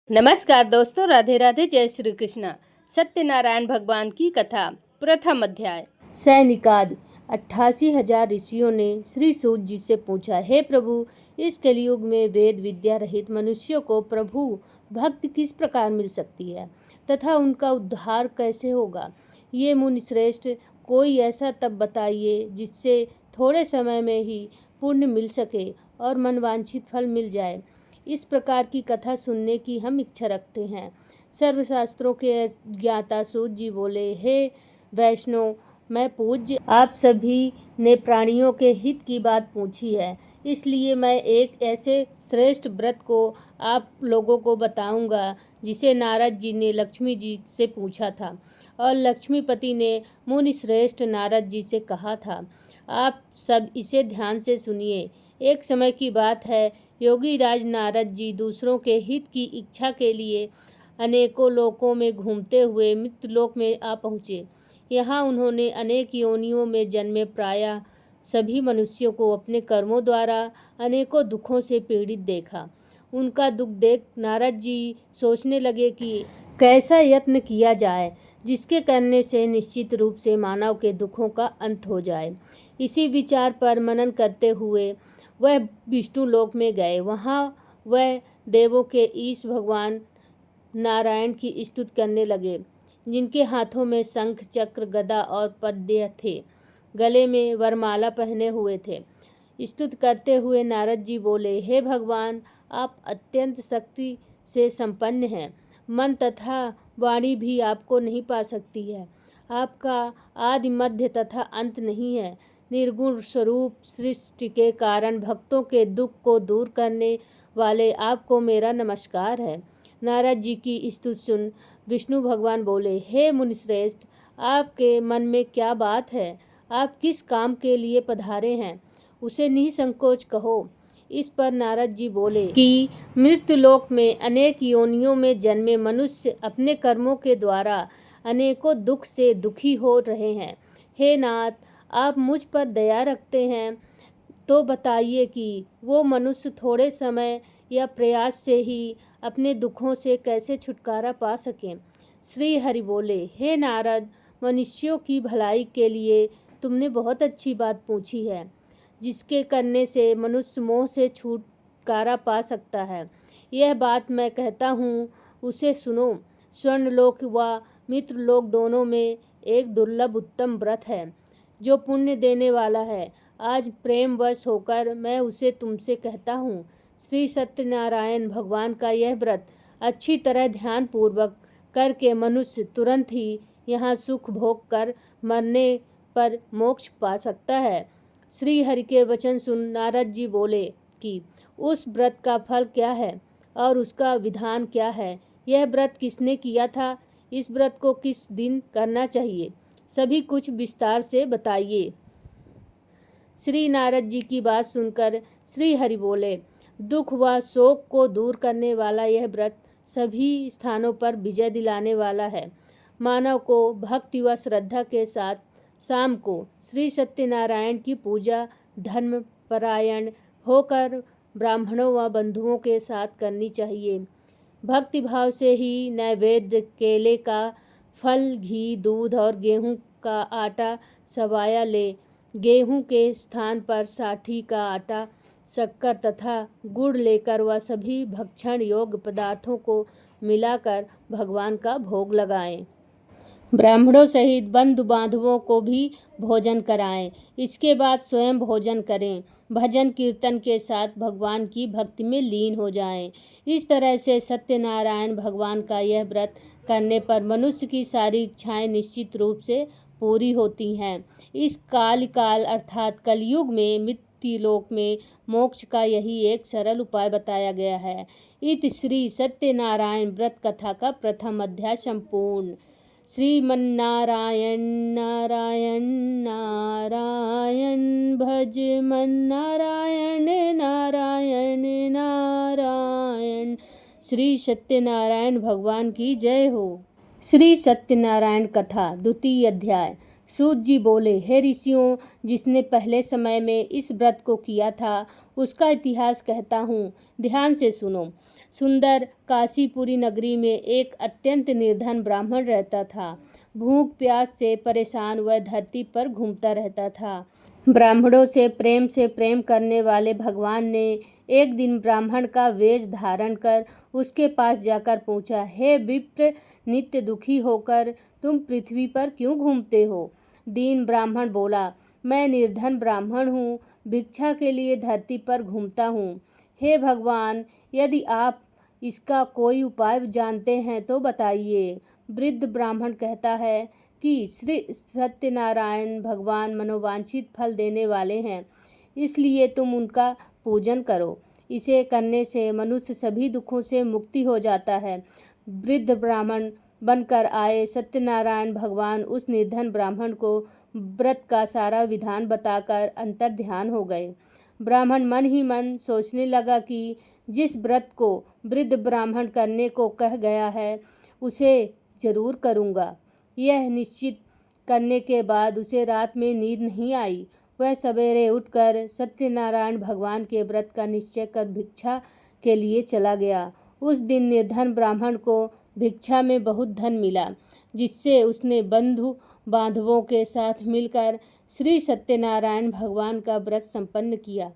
नमस्कार दोस्तों, राधे राधे, जय श्री कृष्ण। सत्यनारायण भगवान की कथा, प्रथम अध्याय। सैनिकादि 88,000 ऋषियों ने श्री सूत जी से पूछा, हे प्रभु, इस कलयुग में वेद विद्या रहित मनुष्यों को प्रभु भक्ति किस प्रकार मिल सकती है तथा उनका उद्धार कैसे होगा? ये मुनि श्रेष्ठ, कोई ऐसा तप बताइए जिससे थोड़े समय में ही पुण्य मिल सके और मनवांछित फल मिल जाए। इस प्रकार की कथा सुनने की हम इच्छा रखते हैं। सर्वशास्त्रों के ज्ञाता सूत जी बोले, हे वैष्णव, मैं पूज्य आप सभी ने प्राणियों के हित की बात पूछी है, इसलिए मैं एक ऐसे श्रेष्ठ व्रत को आप लोगों को बताऊंगा जिसे नारद जी ने लक्ष्मी जी से पूछा था और लक्ष्मीपति ने मुनि श्रेष्ठ नारद जी से कहा था। आप सब इसे ध्यान से सुनिए। एक समय की बात है, योगी राज नारद जी दूसरों के हित की इच्छा के लिए अनेकों लोकों में घूमते हुए मृत्युलोक में आ पहुँचे। यहाँ उन्होंने अनेक योनियों में जन्मे प्रायः सभी मनुष्यों को अपने कर्मों द्वारा अनेकों दुखों से पीड़ित देखा। उनका दुख देख नारद जी सोचने लगे कि कैसा यत्न किया जाए जिसके करने से निश्चित रूप से मानव के दुखों का अंत हो जाए। इसी विचार पर मनन करते हुए वह विष्णु लोक में गए। वहाँ वह देवों के ईश भगवान नारायण की स्तुति करने लगे, जिनके हाथों में शंख चक्र गदा और पद्य थे, गले में वरमाला पहने हुए थे। स्तुति करते हुए नारद जी बोले, हे भगवान, आप अत्यंत शक्ति से संपन्न हैं। मन तथा वाणी भी आपको नहीं पा सकती है। आपका आदि मध्य तथा अंत नहीं है। निर्गुण स्वरूप सृष्टि के कारण भक्तों के दुख को दूर करने वाले आपको मेरा नमस्कार है। नारद जी की स्तुति सुन विष्णु भगवान बोले, हे मुनिश्रेष्ठ, आपके मन में क्या बात है? आप किस काम के लिए पधारे हैं, उसे निसंकोच कहो। इस पर नारद जी बोले कि मृत्युलोक में अनेक योनियों में जन्मे मनुष्य अपने कर्मों के द्वारा अनेकों दुख से दुखी हो रहे हैं। हे नाथ, आप मुझ पर दया रखते हैं तो बताइए कि वो मनुष्य थोड़े समय या प्रयास से ही अपने दुखों से कैसे छुटकारा पा सकें। श्री हरि बोले, हे नारद, मनुष्यों की भलाई के लिए तुमने बहुत अच्छी बात पूछी है, जिसके करने से मनुष्य मोह से छुटकारा पा सकता है। यह बात मैं कहता हूँ, उसे सुनो। स्वर्णलोक व मित्रलोक दोनों में एक दुर्लभ उत्तम व्रत है जो पुण्य देने वाला है। आज प्रेमवश होकर मैं उसे तुमसे कहता हूँ। श्री सत्यनारायण भगवान का यह व्रत अच्छी तरह ध्यान पूर्वक करके मनुष्य तुरंत ही यहाँ सुख भोग कर मरने पर मोक्ष पा सकता है। श्री हरि के वचन सुन नारद जी बोले कि उस व्रत का फल क्या है और उसका विधान क्या है? यह व्रत किसने किया था? इस व्रत को किस दिन करना चाहिए? सभी कुछ विस्तार से बताइए। श्री नारद जी की बात सुनकर श्री हरि बोले, दुख व शोक को दूर करने वाला यह व्रत सभी स्थानों पर विजय दिलाने वाला है। मानव को भक्ति व श्रद्धा के साथ शाम को श्री सत्यनारायण की पूजा धर्म परायण होकर ब्राह्मणों व बंधुओं के साथ करनी चाहिए। भक्ति भाव से ही नैवेद्य केले का फल, घी, दूध और गेहूं का आटा सवाया ले। गेहूं के स्थान पर साठी का आटा, शक्कर तथा गुड़ लेकर वह सभी भक्षण योग्य पदार्थों को मिलाकर भगवान का भोग लगाएं। ब्राह्मणों सहित बंधु बांधवों को भी भोजन कराएं। इसके बाद स्वयं भोजन करें। भजन कीर्तन के साथ भगवान की भक्ति में लीन हो जाएं। इस तरह से सत्यनारायण भगवान का यह व्रत करने पर मनुष्य की सारी इच्छाएं निश्चित रूप से पूरी होती हैं। इस काल अर्थात कलयुग में मृत्युलोक में मोक्ष का यही एक सरल उपाय बताया गया है। इति श्री सत्यनारायण व्रत कथा का प्रथम अध्याय संपूर्ण। श्रीमन्नारायण नारायण नारायण भज मन नारायण नारायण नारायण। श्री सत्यनारायण भगवान की जय हो। श्री सत्यनारायण कथा द्वितीय अध्याय। सूत जी बोले, हे ऋषियों, जिसने पहले समय में इस व्रत को किया था उसका इतिहास कहता हूँ, ध्यान से सुनो। सुंदर काशीपुरी नगरी में एक अत्यंत निर्धन ब्राह्मण रहता था। भूख प्यास से परेशान वह धरती पर घूमता रहता था। ब्राह्मणों से प्रेम करने वाले भगवान ने एक दिन ब्राह्मण का वेश धारण कर उसके पास जाकर पूछा, हे विप्र, नित्य दुखी होकर तुम पृथ्वी पर क्यों घूमते हो? दीन ब्राह्मण बोला, मैं निर्धन ब्राह्मण हूँ, भिक्षा के लिए धरती पर घूमता हूँ। हे भगवान, यदि आप इसका कोई उपाय जानते हैं तो बताइए। वृद्ध ब्राह्मण कहता है कि श्री सत्यनारायण भगवान मनोवांछित फल देने वाले हैं, इसलिए तुम उनका पूजन करो। इसे करने से मनुष्य सभी दुखों से मुक्ति हो जाता है। वृद्ध ब्राह्मण बनकर आए सत्यनारायण भगवान उस निर्धन ब्राह्मण को व्रत का सारा विधान बताकर अंतर ध्यान हो गए। ब्राह्मण मन ही मन सोचने लगा कि जिस व्रत को वृद्ध ब्राह्मण करने को कह गया है उसे जरूर करूँगा। यह निश्चित करने के बाद उसे रात में नींद नहीं आई। वह सवेरे उठकर सत्यनारायण भगवान के व्रत का निश्चय कर भिक्षा के लिए चला गया। उस दिन निर्धन ब्राह्मण को भिक्षा में बहुत धन मिला, जिससे उसने बंधु बांधवों के साथ मिलकर श्री सत्यनारायण भगवान का व्रत संपन्न किया।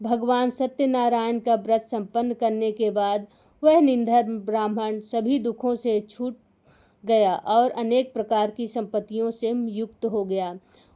भगवान सत्यनारायण का व्रत संपन्न करने के बाद वह निर्धन ब्राह्मण सभी दुखों से छूट गया और अनेक प्रकार की संपत्तियों से युक्त हो गया।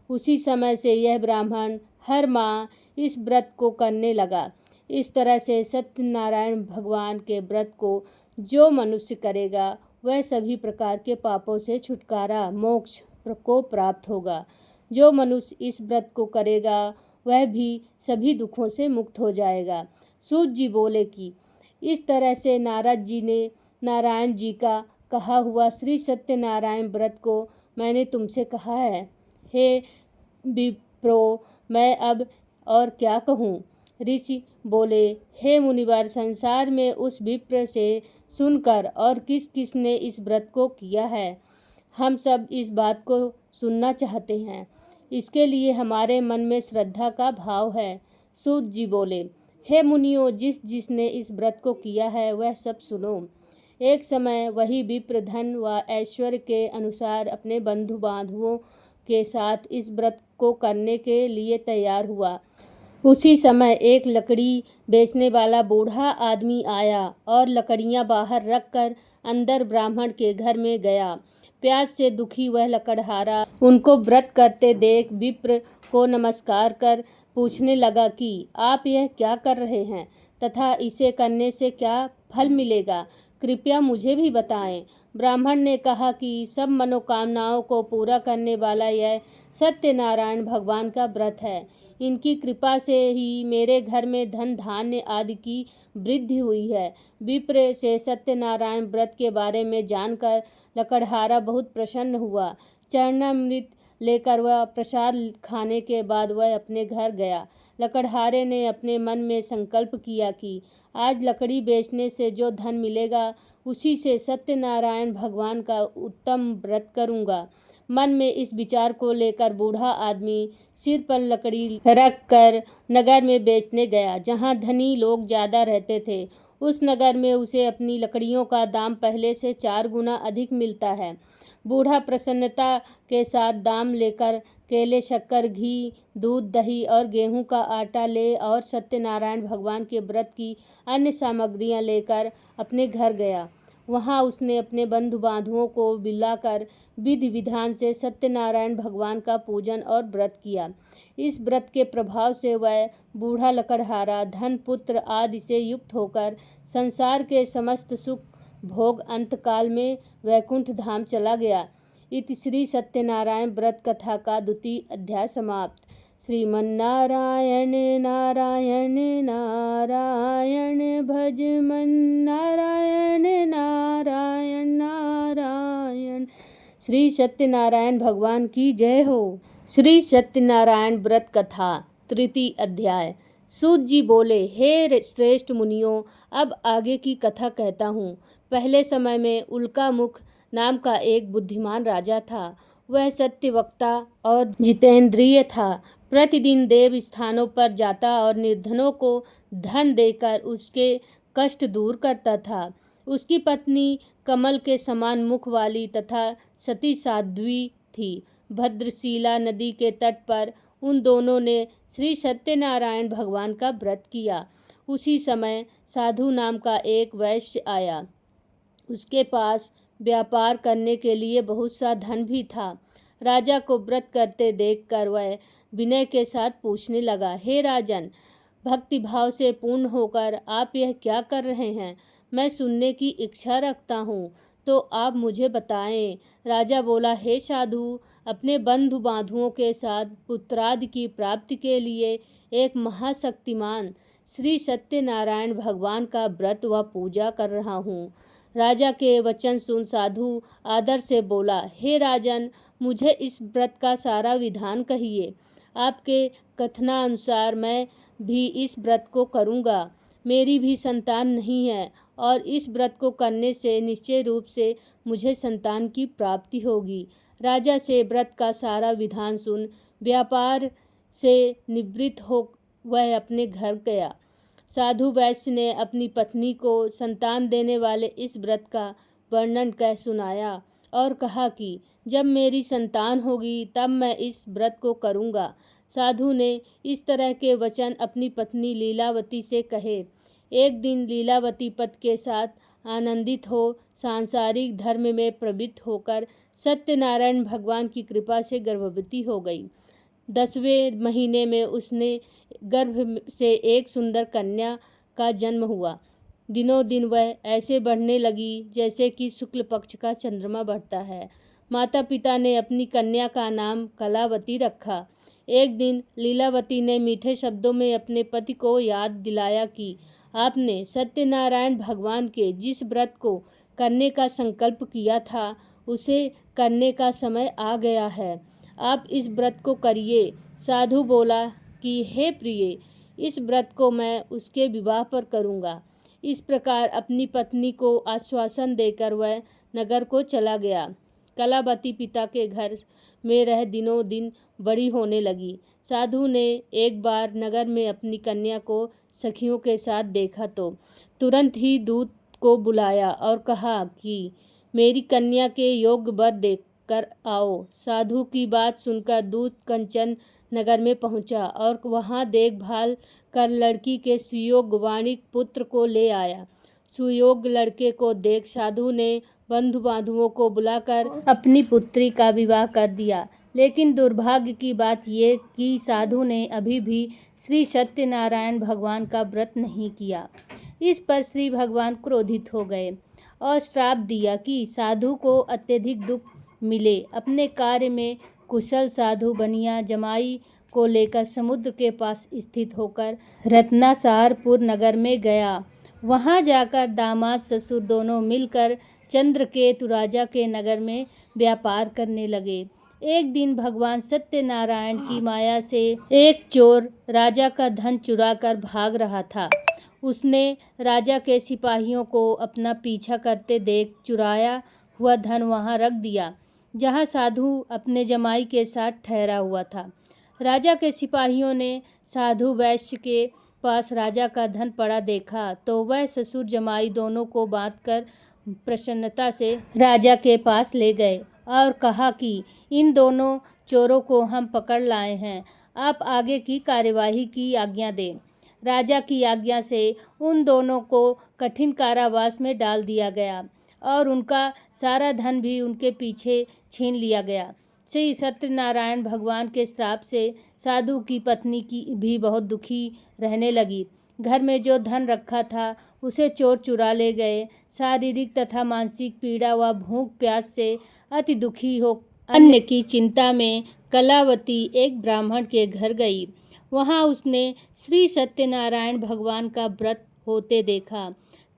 उसी समय से यह ब्राह्मण हर माह इस व्रत को करने लगा। इस तरह से सत्यनारायण भगवान के व्रत को जो मनुष्य करेगा वह सभी प्रकार के पापों से छुटकारा मोक्ष को प्राप्त होगा। जो मनुष्य इस व्रत को करेगा वह भी सभी दुखों से मुक्त हो जाएगा। सूत जी बोले कि इस तरह से नारद जी ने नारायण जी का कहा हुआ श्री सत्यनारायण व्रत को मैंने तुमसे कहा है। हे विप्रो, मैं अब और क्या कहूँ? ऋषि बोले, हे मुनिवर, संसार में उस विप्र से सुनकर और किस किस ने इस व्रत को किया है, हम सब इस बात को सुनना चाहते हैं। इसके लिए हमारे मन में श्रद्धा का भाव है। सूत जी बोले, हे मुनियों, जिस जिसने इस व्रत को किया है वह सब सुनो। एक समय वही विप्र धन व ऐश्वर्य के अनुसार अपने बंधु बांधवों के साथ इस व्रत को करने के लिए तैयार हुआ। उसी समय एक लकड़ी बेचने वाला बूढ़ा आदमी आया और लकड़ियां बाहर रखकर अंदर ब्राह्मण के घर में गया। प्यास से दुखी वह लकड़हारा उनको व्रत करते देख विप्र को नमस्कार कर पूछने लगा कि आप यह क्या कर रहे हैं तथा इसे करने से क्या फल मिलेगा, कृपया मुझे भी बताएं। ब्राह्मण ने कहा कि सब मनोकामनाओं को पूरा करने वाला यह सत्यनारायण भगवान का व्रत है। इनकी कृपा से ही मेरे घर में धन धान्य आदि की वृद्धि हुई है। विप्र से सत्यनारायण व्रत के बारे में जानकर लकड़हारा बहुत प्रसन्न हुआ। चरणामृत लेकर वह प्रसाद खाने के बाद वह अपने घर गया। लकड़हारे ने अपने मन में संकल्प किया कि आज लकड़ी बेचने से जो धन मिलेगा उसी से सत्यनारायण भगवान का उत्तम व्रत करूंगा। मन में इस विचार को लेकर बूढ़ा आदमी सिर पर लकड़ी रखकर नगर में बेचने गया, जहां धनी लोग ज़्यादा रहते थे। उस नगर में उसे अपनी लकड़ियों का दाम पहले से 4 गुना अधिक मिलता है। बूढ़ा प्रसन्नता के साथ दाम लेकर केले, शक्कर, घी, दूध, दही और गेहूं का आटा ले और सत्यनारायण भगवान के व्रत की अन्य सामग्रियां लेकर अपने घर गया। वहां उसने अपने बंधु बांधवों को बुलाकर विधि विधान से सत्यनारायण भगवान का पूजन और व्रत किया। इस व्रत के प्रभाव से वह बूढ़ा लकड़हारा धन पुत्र आदि से युक्त होकर संसार के समस्त सुख भोग अंतकाल में वैकुंठ धाम चला गया। इति श्री सत्यनारायण व्रत कथा का 2वां अध्याय समाप्त। श्रीमन्नारायण नारायण नारायण भज मन नारायण नारायण नारायण। श्री सत्यनारायण भगवान की जय हो। श्री सत्यनारायण व्रत कथा 3 अध्याय। सूत जी बोले, हे श्रेष्ठ मुनियों, अब आगे की कथा कहता हूँ। पहले समय में उल्कामुख नाम का एक बुद्धिमान राजा था। वह सत्यवक्ता और जितेंद्रिय था। प्रतिदिन देव स्थानों पर जाता और निर्धनों को धन देकर उसके कष्ट दूर करता था। उसकी पत्नी कमल के समान मुख वाली तथा सती साध्वी थी। भद्रशिला नदी के तट पर उन दोनों ने श्री सत्यनारायण भगवान का व्रत किया। उसी समय साधु नाम का एक वैश्य आया। उसके पास व्यापार करने के लिए बहुत सा धन भी था। राजा को व्रत करते देखकर वह विनय के साथ पूछने लगा, हे राजन, भक्तिभाव से पूर्ण होकर आप यह क्या कर रहे हैं? मैं सुनने की इच्छा रखता हूँ, तो आप मुझे बताएं। राजा बोला, हे साधु, अपने बंधु बांधुओं के साथ पुत्रादि की प्राप्ति के लिए एक महाशक्तिमान श्री सत्यनारायण भगवान का व्रत व पूजा कर रहा हूँ। राजा के वचन सुन साधु आदर से बोला, हे राजन, मुझे इस व्रत का सारा विधान कहिए। आपके कथनानुसार मैं भी इस व्रत को करूँगा। मेरी भी संतान नहीं है और इस व्रत को करने से निश्चय रूप से मुझे संतान की प्राप्ति होगी। राजा से व्रत का सारा विधान सुन व्यापार से निवृत्त हो वह अपने घर गया। साधु वैश्य ने अपनी पत्नी को संतान देने वाले इस व्रत का वर्णन कह सुनाया और कहा कि जब मेरी संतान होगी तब मैं इस व्रत को करूँगा। साधु ने इस तरह के वचन अपनी पत्नी लीलावती से कहे। एक दिन लीलावती पति के साथ आनंदित हो सांसारिक धर्म में प्रवृत्त होकर सत्यनारायण भगवान की कृपा से गर्भवती हो गई। 10वें महीने में उसने गर्भ से एक सुंदर कन्या का जन्म हुआ। दिनों दिन वह ऐसे बढ़ने लगी जैसे कि शुक्ल पक्ष का चंद्रमा बढ़ता है। माता पिता ने अपनी कन्या का नाम कलावती रखा। एक दिन लीलावती ने मीठे शब्दों में अपने पति को याद दिलाया कि आपने सत्यनारायण भगवान के जिस व्रत को करने का संकल्प किया था उसे करने का समय आ गया है। आप इस व्रत को करिए। साधु बोला कि हे प्रिय, इस व्रत को मैं उसके विवाह पर करूँगा। इस प्रकार अपनी पत्नी को आश्वासन देकर वह नगर को चला गया। कलावती पिता के घर में रह दिनों दिन बड़ी होने लगी। साधु ने एक बार नगर में अपनी कन्या को सखियों के साथ देखा तो तुरंत ही दूत को बुलाया और कहा कि मेरी कन्या के योग्य वर देख कर आओ। साधु की बात सुनकर दूत कंचन नगर में पहुंचा और वहां देखभाल कर लड़की के सुयोग्य वाणिक पुत्र को ले आया। सुयोग्य लड़के को देख साधु ने बंधु बांधुओं को बुलाकर अपनी पुत्री का विवाह कर दिया। लेकिन दुर्भाग्य की बात ये कि साधु ने अभी भी श्री सत्यनारायण भगवान का व्रत नहीं किया। इस पर श्री भगवान क्रोधित हो गए और श्राप दिया कि साधु को अत्यधिक दुख मिले। अपने कार्य में कुशल साधु बनिया जमाई को लेकर समुद्र के पास स्थित होकर रत्नासारपुर नगर में गया। वहां जाकर दामाद ससुर दोनों मिलकर चंद्रकेतु राजा के नगर में व्यापार करने लगे। एक दिन भगवान सत्यनारायण की माया से एक चोर राजा का धन चुरा कर भाग रहा था। उसने राजा के सिपाहियों को अपना पीछा करते देख चुराया हुआ धन वहां रख दिया जहां साधु अपने जमाई के साथ ठहरा हुआ था। राजा के सिपाहियों ने साधु वैश्य के पास राजा का धन पड़ा देखा तो वह ससुर जमाई दोनों को बांधकर प्रसन्नता से राजा के पास ले गए और कहा कि इन दोनों चोरों को हम पकड़ लाए हैं, आप आगे की कार्यवाही की आज्ञा दें। राजा की आज्ञा से उन दोनों को कठिन कारावास में डाल दिया गया और उनका सारा धन भी उनके पीछे छीन लिया गया। श्री सत्यनारायण भगवान के श्राप से साधु की पत्नी की भी बहुत दुखी रहने लगी। घर में जो धन रखा था उसे चोर चुरा ले गए। शारीरिक तथा मानसिक पीड़ा व भूख प्यास से अति दुखी हो अन्न की चिंता में कलावती एक ब्राह्मण के घर गई। वहां उसने श्री सत्यनारायण भगवान का व्रत होते देखा।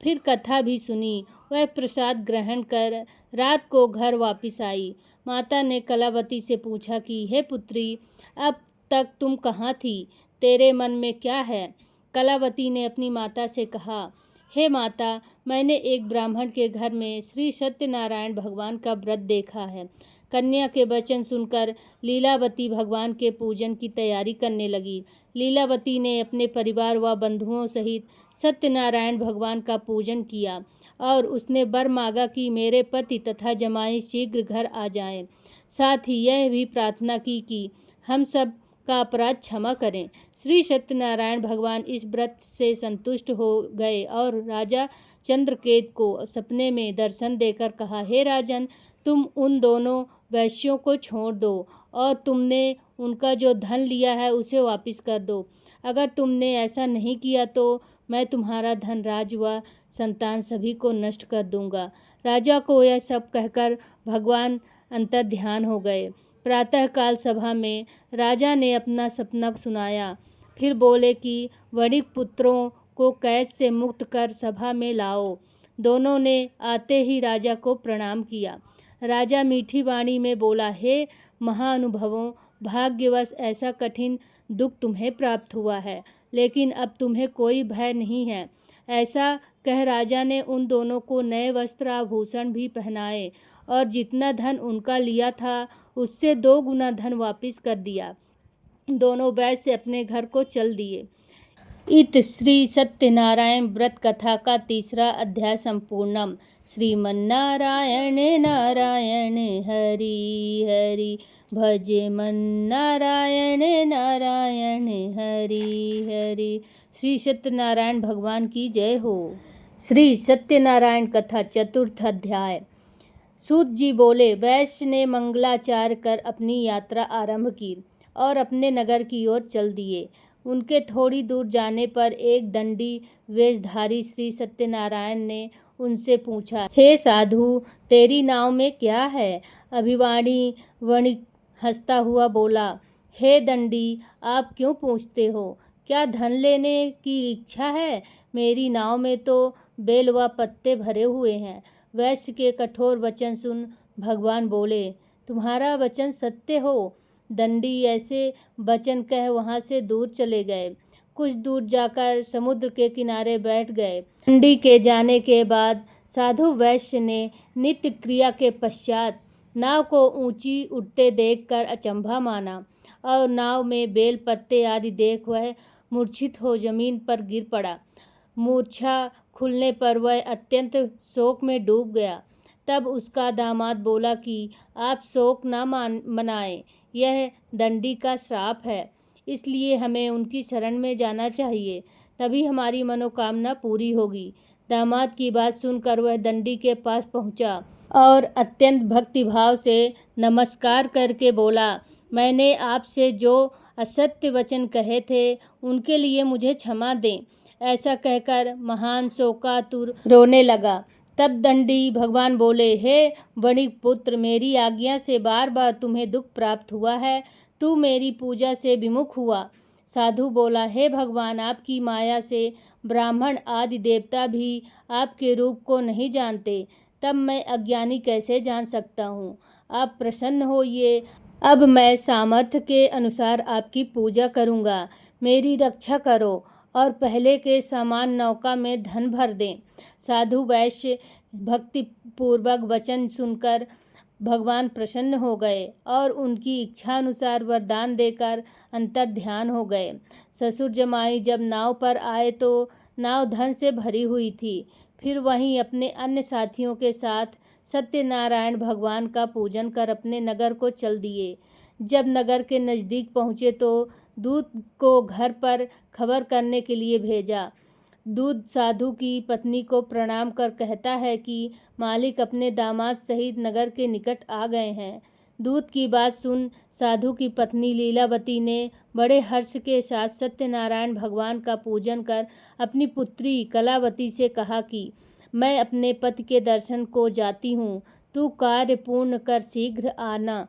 फिर कथा भी सुनी। वह प्रसाद ग्रहण कर रात को घर वापस आई। माता ने कलावती से पूछा कि हे पुत्री, अब तक तुम कहाँ थी? तेरे मन में क्या है? कलावती ने अपनी माता से कहा, हे माता, मैंने एक ब्राह्मण के घर में श्री सत्यनारायण भगवान का व्रत देखा है। कन्या के वचन सुनकर लीलावती भगवान के पूजन की तैयारी करने लगी। लीलावती ने अपने परिवार व बंधुओं सहित सत्यनारायण भगवान का पूजन किया और उसने वर मांगा कि मेरे पति तथा जमाई शीघ्र घर आ जाएं। साथ ही यह भी प्रार्थना की कि हम सब का अपराध क्षमा करें। श्री सत्यनारायण भगवान इस व्रत से संतुष्ट हो गए और राजा चंद्रकेत को सपने में दर्शन देकर कहा, हे राजन, तुम उन दोनों वैश्यों को छोड़ दो और तुमने उनका जो धन लिया है उसे वापस कर दो। अगर तुमने ऐसा नहीं किया तो मैं तुम्हारा धनराज व संतान सभी को नष्ट कर दूंगा। राजा को यह सब कहकर भगवान अंतर्ध्यान हो गए। प्रातःकाल सभा में राजा ने अपना सपना सुनाया। फिर बोले कि वणिक पुत्रों को कैद से मुक्त कर सभा में लाओ। दोनों ने आते ही राजा को प्रणाम किया। राजा मीठी वाणी में बोला, हे महाअनुभवों, भाग्यवश ऐसा कठिन दुख तुम्हें प्राप्त हुआ है, लेकिन अब तुम्हें कोई भय नहीं है। ऐसा कह राजा ने उन दोनों को नए वस्त्र आभूषण भी पहनाए और जितना धन उनका लिया था उससे 2 गुना धन वापस कर दिया। दोनों वैश्य अपने घर को चल दिए। इत श्री सत्यनारायण व्रत कथा का 3रा अध्याय संपूर्णम। श्रीमन्नारायण नारायण हरि हरि, भजे मन नारायण नारायण हरि हरि। श्री सत्यनारायण भगवान की जय हो। श्री सत्यनारायण कथा 4th अध्याय। सूत जी बोले, वैश्य ने मंगलाचार कर अपनी यात्रा आरंभ की और अपने नगर की ओर चल दिए। उनके थोड़ी दूर जाने पर एक दंडी वेशधारी श्री सत्यनारायण ने उनसे पूछा, हे साधु, तेरी नाव में क्या है? अभिवाणी वणिक हंसता हुआ बोला, हे दंडी, आप क्यों पूछते हो? क्या धन लेने की इच्छा है? मेरी नाव में तो बेल व पत्ते भरे हुए हैं। वैश्य के कठोर वचन सुन भगवान बोले, तुम्हारा वचन सत्य हो। दंडी ऐसे वचन कह वहां से दूर चले गए। कुछ दूर जाकर समुद्र के किनारे बैठ गए। दंडी के जाने के बाद साधु वैश्य ने नित्य क्रिया के पश्चात नाव को ऊंची उठते देखकर अचंभा माना और नाव में बेल पत्ते आदि देख वह मूर्छित हो जमीन पर गिर पड़ा। मूर्छा खुलने पर वह अत्यंत शोक में डूब गया। तब उसका दामाद बोला कि आप शोक न मनाएं, यह दंडी का श्राप है, इसलिए हमें उनकी शरण में जाना चाहिए, तभी हमारी मनोकामना पूरी होगी। दामाद की बात सुनकर वह दंडी के पास पहुंचा और अत्यंत भक्तिभाव से नमस्कार करके बोला, मैंने आपसे जो असत्य वचन कहे थे उनके लिए मुझे क्षमा दें। ऐसा कहकर महान शोकातुर रोने लगा। तब दंडी भगवान बोले, हे वणिक पुत्र, मेरी आज्ञा से बार बार तुम्हें दुख प्राप्त हुआ है। तू मेरी पूजा से विमुख हुआ। साधु बोला, हे भगवान, आपकी माया से ब्राह्मण आदि देवता भी आपके रूप को नहीं जानते, तब मैं अज्ञानी कैसे जान सकता हूँ? आप प्रसन्न होइए। अब मैं सामर्थ्य के अनुसार आपकी पूजा करूँगा। मेरी रक्षा करो और पहले के समान नौका में धन भर दें। साधु वैश्य भक्ति पूर्वक वचन सुनकर भगवान प्रसन्न हो गए और उनकी इच्छा अनुसार वरदान देकर अंतर्ध्यान हो गए। ससुर जमाई जब नाव पर आए तो नाव धन से भरी हुई थी। फिर वहीं अपने अन्य साथियों के साथ सत्यनारायण भगवान का पूजन कर अपने नगर को चल दिए। जब नगर के नज़दीक पहुँचे तो दूत को घर पर खबर करने के लिए भेजा। दूत साधु की पत्नी को प्रणाम कर कहता है कि मालिक अपने दामाद सहित नगर के निकट आ गए हैं। दूत की बात सुन साधु की पत्नी लीलावती ने बड़े हर्ष के साथ सत्यनारायण भगवान का पूजन कर अपनी पुत्री कलावती से कहा कि मैं अपने पति के दर्शन को जाती हूँ, तू कार्य पूर्ण कर शीघ्र आना।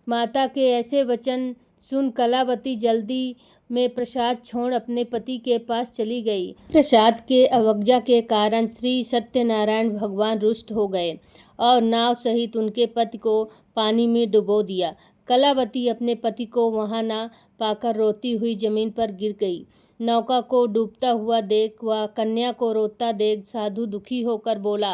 माता के ऐसे वचन सुन कलावती जल्दी में प्रसाद छोड़ अपने पति के पास चली गई। प्रसाद के अवज्ञा के कारण श्री सत्यनारायण भगवान रुष्ट हो गए और नाव सहित उनके पति को पानी में डुबो दिया। कलावती अपने पति को वहां ना पाकर रोती हुई जमीन पर गिर गई। नौका को डूबता हुआ देख व कन्या को रोता देख साधु दुखी होकर बोला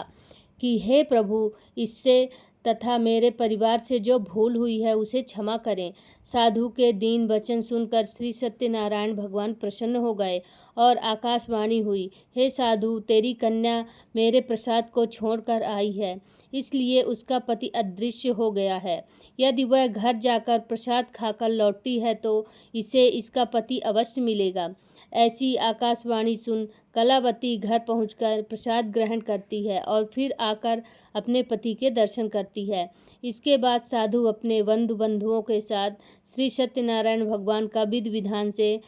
कि हे प्रभु, इससे तथा मेरे परिवार से जो भूल हुई है उसे क्षमा करें। साधु के दीन वचन सुनकर श्री सत्यनारायण भगवान प्रसन्न हो गए और आकाशवाणी हुई, हे साधु, तेरी कन्या मेरे प्रसाद को छोड़कर आई है, इसलिए उसका पति अदृश्य हो गया है। यदि वह घर जाकर प्रसाद खाकर लौटती है तो इसे इसका पति अवश्य मिलेगा। ऐसी आकाशवाणी सुन कलावती घर पहुंचकर प्रसाद ग्रहण करती है और फिर आकर अपने पति के दर्शन करती है। इसके बाद साधु अपने बंधुओं के साथ श्री सत्यनारायण भगवान का विधि विधान से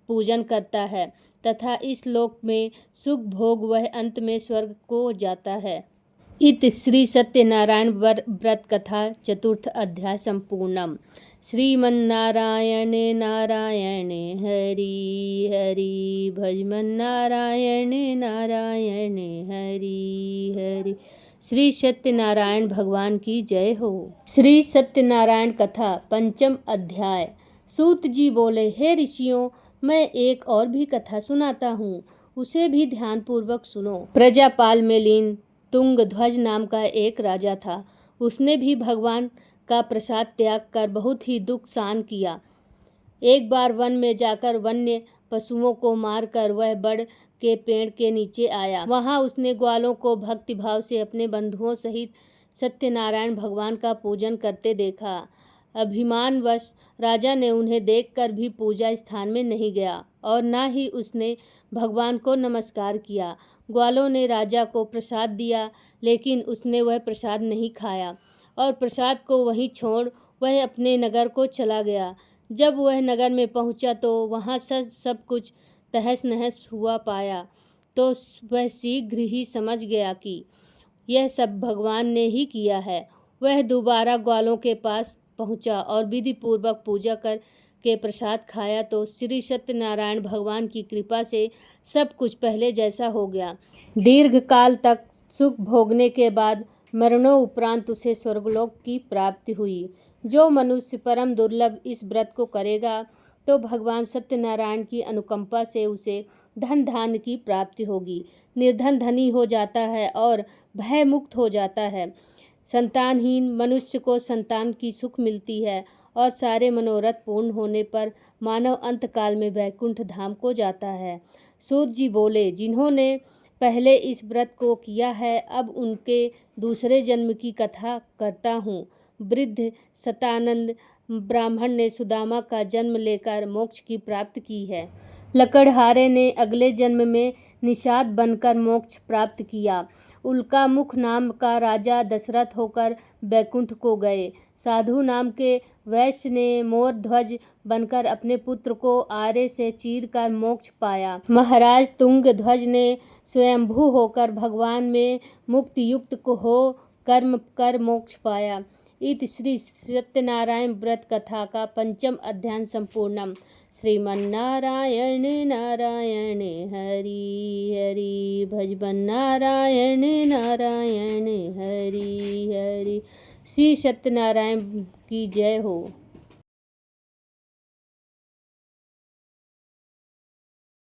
पूजन करता है तथा इस लोक में सुख भोग वह अंत में स्वर्ग को जाता है। इत श्री सत्यनारायण व्रत कथा चतुर्थ अध्याय संपूर्णम। श्रीमन्नारायण नारायण हरि हरि भजमन्नारायण नारायण हरि हरि। श्री सत्यनारायण भगवान की जय हो। श्री सत्यनारायण कथा पंचम अध्याय। सूत जी बोले, हे ऋषियों, मैं एक और भी कथा सुनाता हूँ, उसे भी ध्यानपूर्वक सुनो। प्रजापाल में लीन तुंगध्वज नाम का एक राजा था। उसने भी भगवान का प्रसाद त्याग कर बहुत ही दुख सहन किया। एक बार वन में जाकर वन्य पशुओं को मारकर वह बड़ के पेड़ के नीचे आया। वहां उसने ग्वालों को भक्तिभाव से अपने बंधुओं सहित सत्यनारायण भगवान का पूजन करते देखा। अभिमानवश राजा ने उन्हें देखकर भी पूजा स्थान में नहीं गया और न ही उसने भगवान को नमस्कार किया। ग्वालों ने राजा को प्रसाद दिया, लेकिन उसने वह प्रसाद नहीं खाया और प्रसाद को वहीं छोड़ वह अपने नगर को चला गया। जब वह नगर में पहुंचा तो वहां सब कुछ तहस नहस हुआ पाया तो वह शीघ्र ही समझ गया कि यह सब भगवान ने ही किया है। वह दोबारा ग्वालों के पास पहुंचा और विधि पूर्वक पूजा करके प्रसाद खाया तो श्री सत्यनारायण भगवान की कृपा से सब कुछ पहले जैसा हो गया। दीर्घ काल तक सुख भोगने के बाद मरणोपरांत उसे स्वर्गलोक की प्राप्ति हुई। जो मनुष्य परम दुर्लभ इस व्रत को करेगा तो भगवान सत्यनारायण की अनुकंपा से उसे धन धान्य की प्राप्ति होगी। निर्धन धनी हो जाता है और भय मुक्त हो जाता है। संतानहीन मनुष्य को संतान की सुख मिलती है और सारे मनोरथ पूर्ण होने पर मानव अंतकाल में वैकुंठ धाम को जाता है। सूत जी बोले, जिन्होंने पहले इस व्रत को किया है, अब उनके दूसरे जन्म की कथा करता हूँ। वृद्ध सतानंद ब्राह्मण ने सुदामा का जन्म लेकर मोक्ष की प्राप्ति की है। लकड़हारे ने अगले जन्म में निषाद बनकर मोक्ष प्राप्त किया। उल्का मुख नाम का राजा दशरथ होकर बैकुंठ को गए। साधु नाम के वैश्य ने मोर ध्वज बनकर अपने पुत्र को आरे से चीर कर मोक्ष पाया। महाराज तुंग ध्वज ने स्वयंभू होकर भगवान में मुक्ति युक्त को हो कर्म कर मोक्ष पाया। इत श्री सत्यनारायण व्रत कथा का पंचम अध्याय संपूर्णम। श्रीमन्नारायण नारायण हरि हरि भजमन्नारायण नारायण हरि हरि। श्री सत्यनारायण की जय हो।